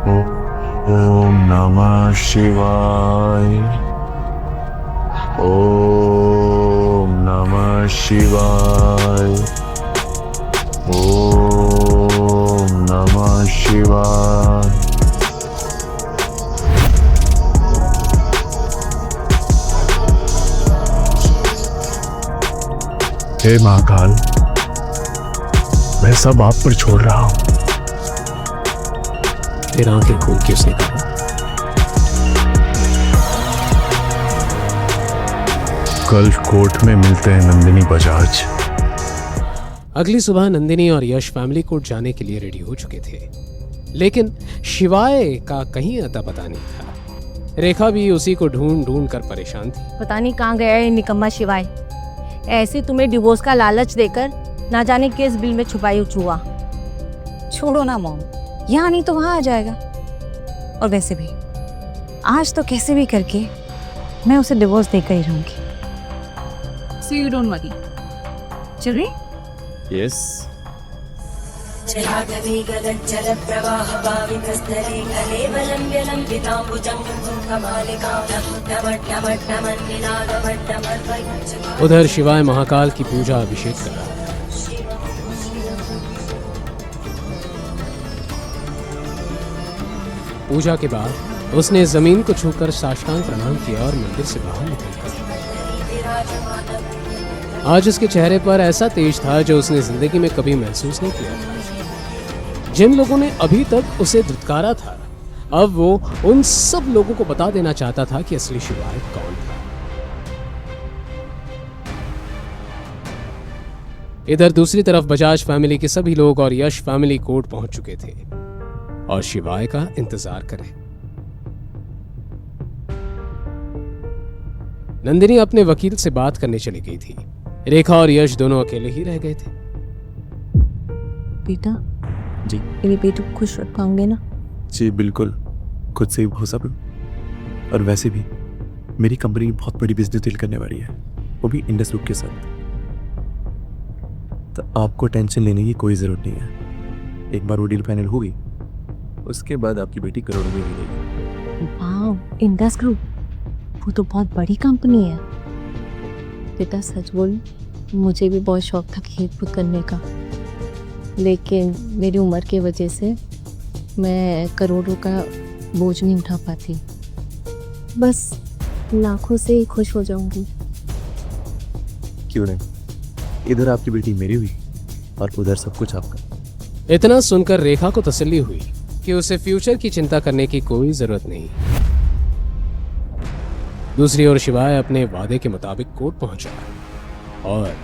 ओम नमः शिवाय। ओम नमः शिवाय। ओम नमः शिवाय। हे महाकाल, मैं सब आप पर छोड़ रहा हूं। फिर आंखें खोल के उसने कहा, कल कोर्ट में मिलते हैं नंदिनी बजाज। अगली सुबह नंदिनी और यश फैमिली कोर्ट जाने के लिए रेडी हो चुके थे, लेकिन शिवाय का कहीं अता पता नहीं था। रेखा भी उसी को ढूंढ ढूंढ कर परेशान थी। पता नहीं कहाँ गया है निकम्मा शिवाय। ऐसे तुम्हें डिवोर्स का लालच देकर ना जाने किस बिल में छुपाई चूहा। छोड़ो ना मॉम, यहाँ नहीं तो वहाँ आ जाएगा। और वैसे भी आज तो कैसे भी करके मैं उसे डिवोर्स देकर ही रहूंगी। So you don't worry. चल रही? यस। उधर शिवाय महाकाल की पूजा अभिषेक कर रहा था। पूजा के बाद उसने जमीन को छूकर साष्टांग प्रणाम किया और मंदिर से बाहर निकल गया। आज उसके चेहरे पर ऐसा तेज था जो उसने जिंदगी में कभी महसूस नहीं किया था। जिन लोगों ने अभी तक उसे धुतकारा था, अब वो उन सब लोगों को बता देना चाहता था कि असली शिवाय कौन था। इधर दूसरी तरफ बजाज फैमिली के सभी लोग और यश फैमिली कोर्ट पहुंच चुके थे और शिवाय का इंतजार करें। नंदिनी अपने वकील से बात करने चली गई थी। रेखा और यश दोनों अकेले ही रह गए थे। बेटा जी। मेरे बेटे को खुश रख पाओगे ना? जी बिल्कुल, खुद से ही हो सब। और वैसे भी मेरी कंपनी बहुत बड़ी बिजनेस डील करने वाली है, वो भी इंडस ग्रुप के साथ। तो आपको टेंशन लेने की कोई ज़रूरत नहीं है। एक बार वो डील फाइनल होगी, उसके बाद आपकी बेटी करोड़ों में मिलेगी। वाह, इंडस ग्रुप, वो तो बहुत बड़ी कंपनी है। बेटा सच बोल, मुझे भी बहुत शौक था खेत कूद करने का, लेकिन मेरी उम्र की वजह से मैं करोड़ों का बोझ नहीं उठा पाती। बस लाखों से ही खुश हो जाऊंगी। क्यों नहीं, इधर आपकी बेटी मेरी हुई और उधर सब कुछ आपका। इतना सुनकर रेखा को तसल्ली हुई कि उसे फ्यूचर की चिंता करने की कोई जरूरत नहीं। दूसरी ओर शिवाय अपने वादे के मुताबिक कोर्ट पहुंचा और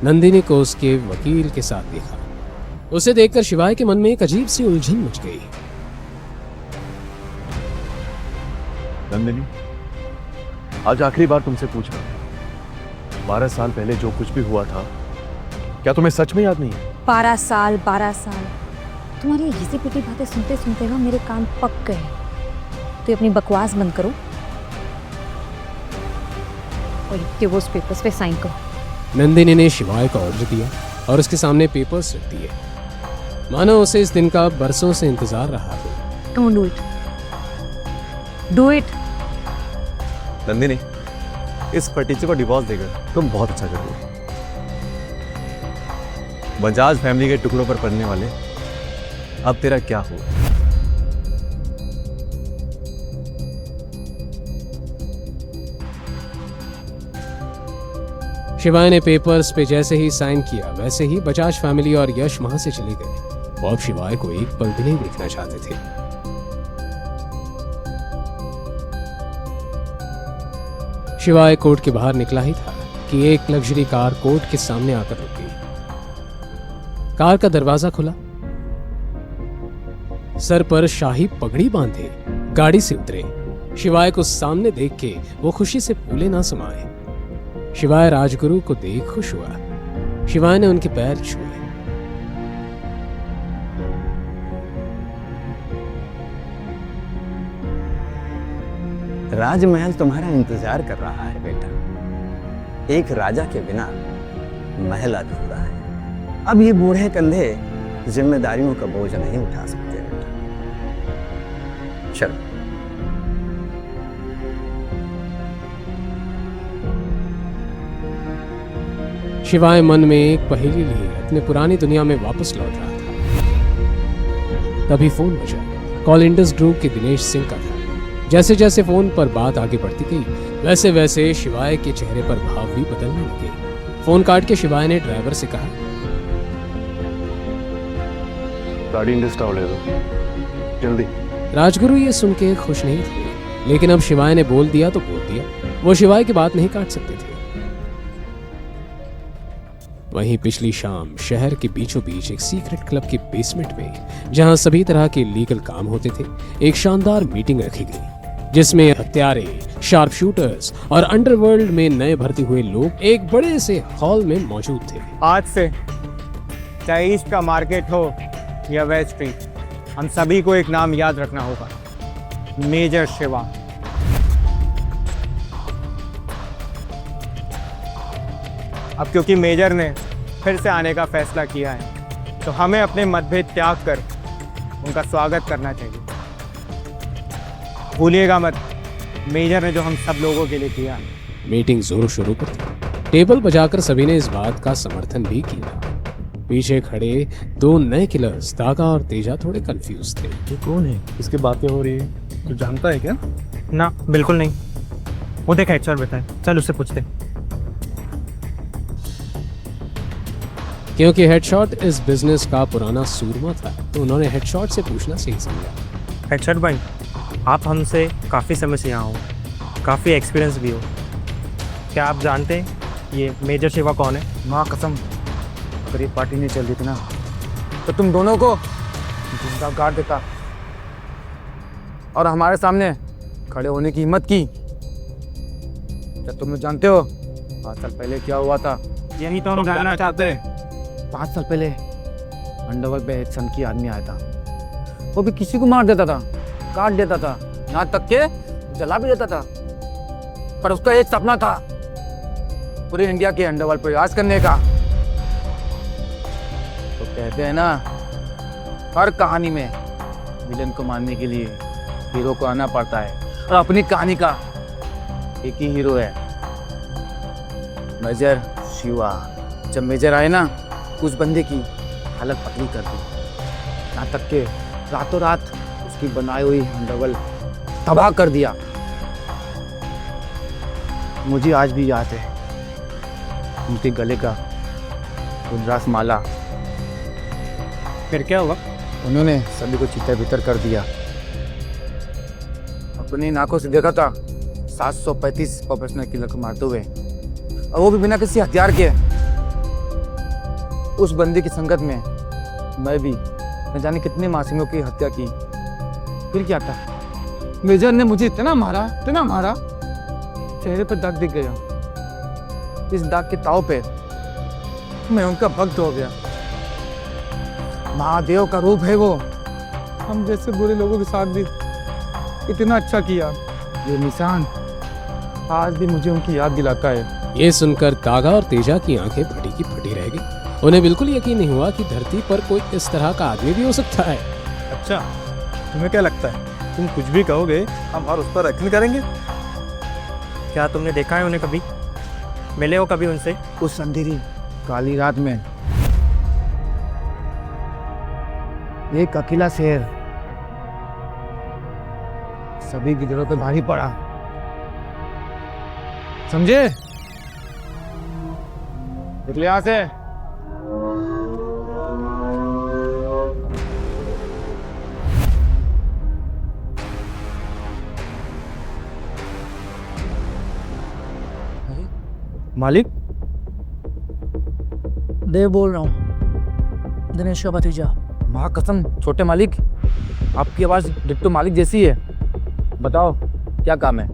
नंदिनी को उसके वकील के साथ देखा। उसे देखकर शिवाय के मन में एक अजीब सी उलझन मच गई। नंदिनी, आज आखिरी बार तुमसे पूछ रहा हूं, 12 साल पहले जो कुछ भी हुआ था, क्या तुम्हें सच में याद नहीं है? 12 साल तुम्हारी घिसी पिटी बातें सुनते सुनते ना मेरे कान पक गए। तो अपनी बकवास बंद करो और डिवोर्स पेपर्स पे साइन करो। नंदिनी ने शिवाय का ऑर्डर दिया और उसके सामने पेपर्स रख दिए, मानो उसे इस दिन का बरसों से इंतजार रहा हो। Don't do it, do it. Nandini, इस फटीचे को डिवोर्स देकर तुम बहुत अच्छा कर रही हो। बजाज फैमिली के टुकड़ों पर पड़ने वाले अब तेरा क्या हुआ? शिवाय ने पेपर्स पे जैसे ही साइन किया, वैसे ही बजाज फैमिली और यश वहां से चले गए। वो अब शिवाय को एक पल भी नहीं देखना चाहते थे। शिवाय कोर्ट के बाहर निकला ही था कि एक लग्जरी कार कोर्ट के सामने आकर रुक गई। कार का दरवाजा खुला, सर पर शाही पगड़ी बांधे गाड़ी से उतरे। शिवाय को सामने देख के वो खुशी से फूले ना समाये। शिवाय राजगुरु को देख खुश हुआ। शिवाय ने उनके पैर छुए। राजमहल तुम्हारा इंतजार कर रहा है बेटा। एक राजा के बिना महल अधूरा है। अब ये बूढ़े कंधे जिम्मेदारियों का बोझ नहीं उठा सकते बेटा। चल। शिवाय मन में एक पहेली लिए अपने पुरानी दुनिया में वापस लौट रहा था। तभी फोन बजा। कॉल इंडस ग्रुप के दिनेश सिंह का था। जैसे जैसे फोन पर बात आगे बढ़ती गई वैसे वैसे शिवाय के चेहरे पर भाव भी बदलने लगे। फोन काट के शिवाय ने ड्राइवर से कहा, गाड़ी इंडस टावर ले दो जल्दी। राजगुरु ये सुन के खुश नहीं थे, लेकिन अब शिवाय ने बोल दिया तो बोल दिया। वो शिवाय की बात नहीं काट सकते थे। वहीं पिछली शाम शहर के बीचों बीच एक सीक्रेट क्लब के बेसमेंट में, जहां सभी तरह के लीगल काम होते थे, एक शानदार मीटिंग रखी गई जिसमें हत्यारे, शार्प शूटर्स और अंडरवर्ल्ड में नए भर्ती हुए लोग एक बड़े से हॉल में मौजूद थे। आज से चाहे ईस्ट का मार्केट हो या वेस्ट स्ट्रीट, हम सभी को एक नाम याद रखना होगा, मेजर शिवा। अब क्योंकि मेजर ने फिर से आने का फैसला किया है तो हमें अपने मतभेद त्याग कर उनका स्वागत करना चाहिए। भूलिएगा मत, मेजर ने जो हम सब लोगों के लिए किया। मीटिंग जोरों शोरों पर थी। टेबल बजाकर सभी ने इस बात का समर्थन भी किया। पीछे खड़े दो नए किलर्स तागा और तेजा थोड़े कंफ्यूज थे। ये कौन है? इसकी बातें हो रही है, तू जानता है क्या? ना बिल्कुल नहीं, वो देखा HR बैठा है, चल उससे पूछते। क्योंकि हेडशॉट इस बिजनेस का पुराना सूरमा था तो उन्होंने हेडशॉट से पूछना सही समझा। हेडशॉट भाई, आप हमसे काफ़ी समय से यहाँ हो, काफ़ी एक्सपीरियंस भी हो, क्या आप जानते हैं ये मेजर शिवा कौन है? माँ कसम, अगर ये पार्टी नहीं चल रही थी ना तो तुम दोनों को जिंदा गाड़ देता और हमारे सामने खड़े होने की हिम्मत की। क्या तुम लोग जानते हो 5 साल पहले क्या हुआ था? यही तो हम जानना चाहते हैं। 5 साल पहले अंडरवर्ल्ड पे एक सनकी आदमी आया था। वो भी किसी को मार देता था, काट देता था, यहाँ तक के जला भी देता था। पर उसका एक सपना था, पूरे इंडिया के अंडरवर्ल्ड पर राज करने का। तो कहते हैं ना, हर कहानी में विलेन को मारने के लिए हीरो को आना पड़ता है, और अपनी कहानी का एक ही हीरो है, मेजर शिवा। जब मेजर आए ना, उस बंदे की हालत पतली कर दी, यहाँ तक के रातों रात उसकी बनाई हुई अंडरवर्ल्ड तबाह कर दिया। मुझे आज भी याद है उनके गले का रुद्राक्ष माला। फिर क्या हुआ? उन्होंने सभी को चीते भीतर कर दिया। अपनी नाकों से देखा था 735 प्रोफेशनल किलर को मारते हुए, और वो भी बिना किसी हथियार के। उस बंदे की संगत में मैं भी न जाने कितने मासूमों की हत्या की। फिर क्या था, मेजर ने मुझे इतना मारा, चेहरे पर दाग दिख गया। इस दाग के ताव पे मैं उनका भक्त हो गया। महादेव का रूप है वो। हम जैसे बुरे लोगों के साथ भी इतना अच्छा किया। ये निशान आज भी मुझे उनकी याद दिलाता है। ये सुनकर तागा और तेजा की आंखें फटी की फटी रह गई। उन्हें बिल्कुल यकीन नहीं हुआ कि धरती पर कोई इस तरह का आदमी भी हो सकता है। अच्छा, तुम्हें क्या लगता है तुम कुछ भी कहोगे हम हर उस पर यकीन करेंगे? क्या तुमने देखा है उन्हें कभी? मिले हो कभी उनसे? उस अंधेरी काली रात में एक अकेला शेर सभी की दिलों पे भारी पड़ा, समझे? निकले यहां से। मालिक, देव बोल रहा हूँ, दिनेश का भतीजा। माँ कसम, छोटे मालिक, आपकी आवाज डिट्टो मालिक जैसी है। बताओ क्या काम है?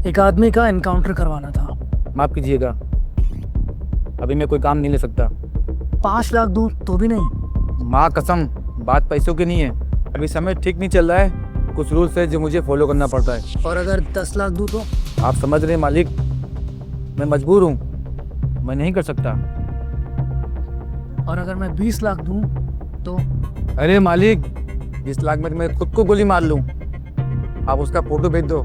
एक आदमी का एनकाउंटर करवाना था। माफ कीजिएगा, अभी मैं कोई काम नहीं ले सकता। 5 लाख दूं तो भी नहीं? माँ कसम, बात पैसों की नहीं है। अभी समय ठीक नहीं चल रहा है, कुछ रूल्स है जो मुझे फॉलो करना पड़ता है। और अगर 10 लाख दूं तो? आप समझ रहे हैं मालिक, मैं मजबूर हूँ, मैं नहीं कर सकता। और अगर मैं 20 लाख दूं तो? अरे मालिक, 20 लाख में मैं खुद को गोली मार लूँ। आप उसका फोटो भेज दो।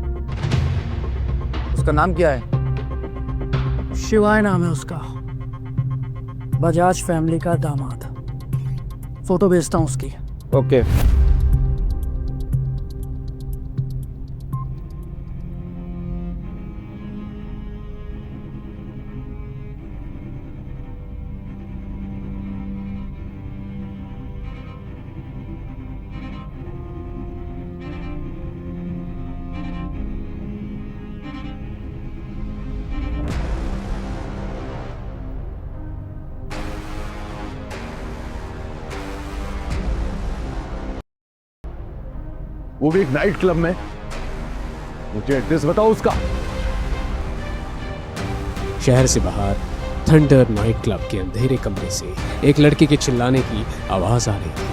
उसका नाम क्या है? शिवाय नाम है उसका, बजाज फैमिली का दामाद। फोटो भेजता हूँ उसकी। ओके। वो भी एक नाइट क्लब में। मुझे एड्रेस बताओ उसका। शहर से बाहर थंडर नाइट क्लब के अंधेरे कमरे से एक लड़के के चिल्लाने की आवाज आ रही थी।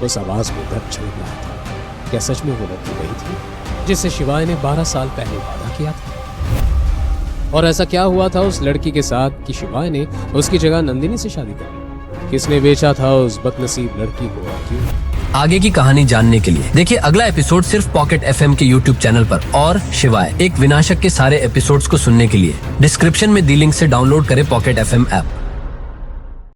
उस आवाज में दर्द छलक रहा था। क्या सच में वो लड़की वही थी जिससे शिवाय ने 12 साल पहले वादा किया था? और ऐसा क्या हुआ था उस लड़की के साथ कि शिवाय ने उसकी जगह नंदिनी से शादी कर ली? किसने बेचा था उस बदनसीब लड़की को और क्यों? आगे की कहानी जानने के लिए देखिए अगला एपिसोड सिर्फ पॉकेट एफएम के यूट्यूब चैनल पर। और शिवाय एक विनाशक के सारे एपिसोड्स को सुनने के लिए डिस्क्रिप्शन में दी लिंक से डाउनलोड करें पॉकेट एफएम ऐप।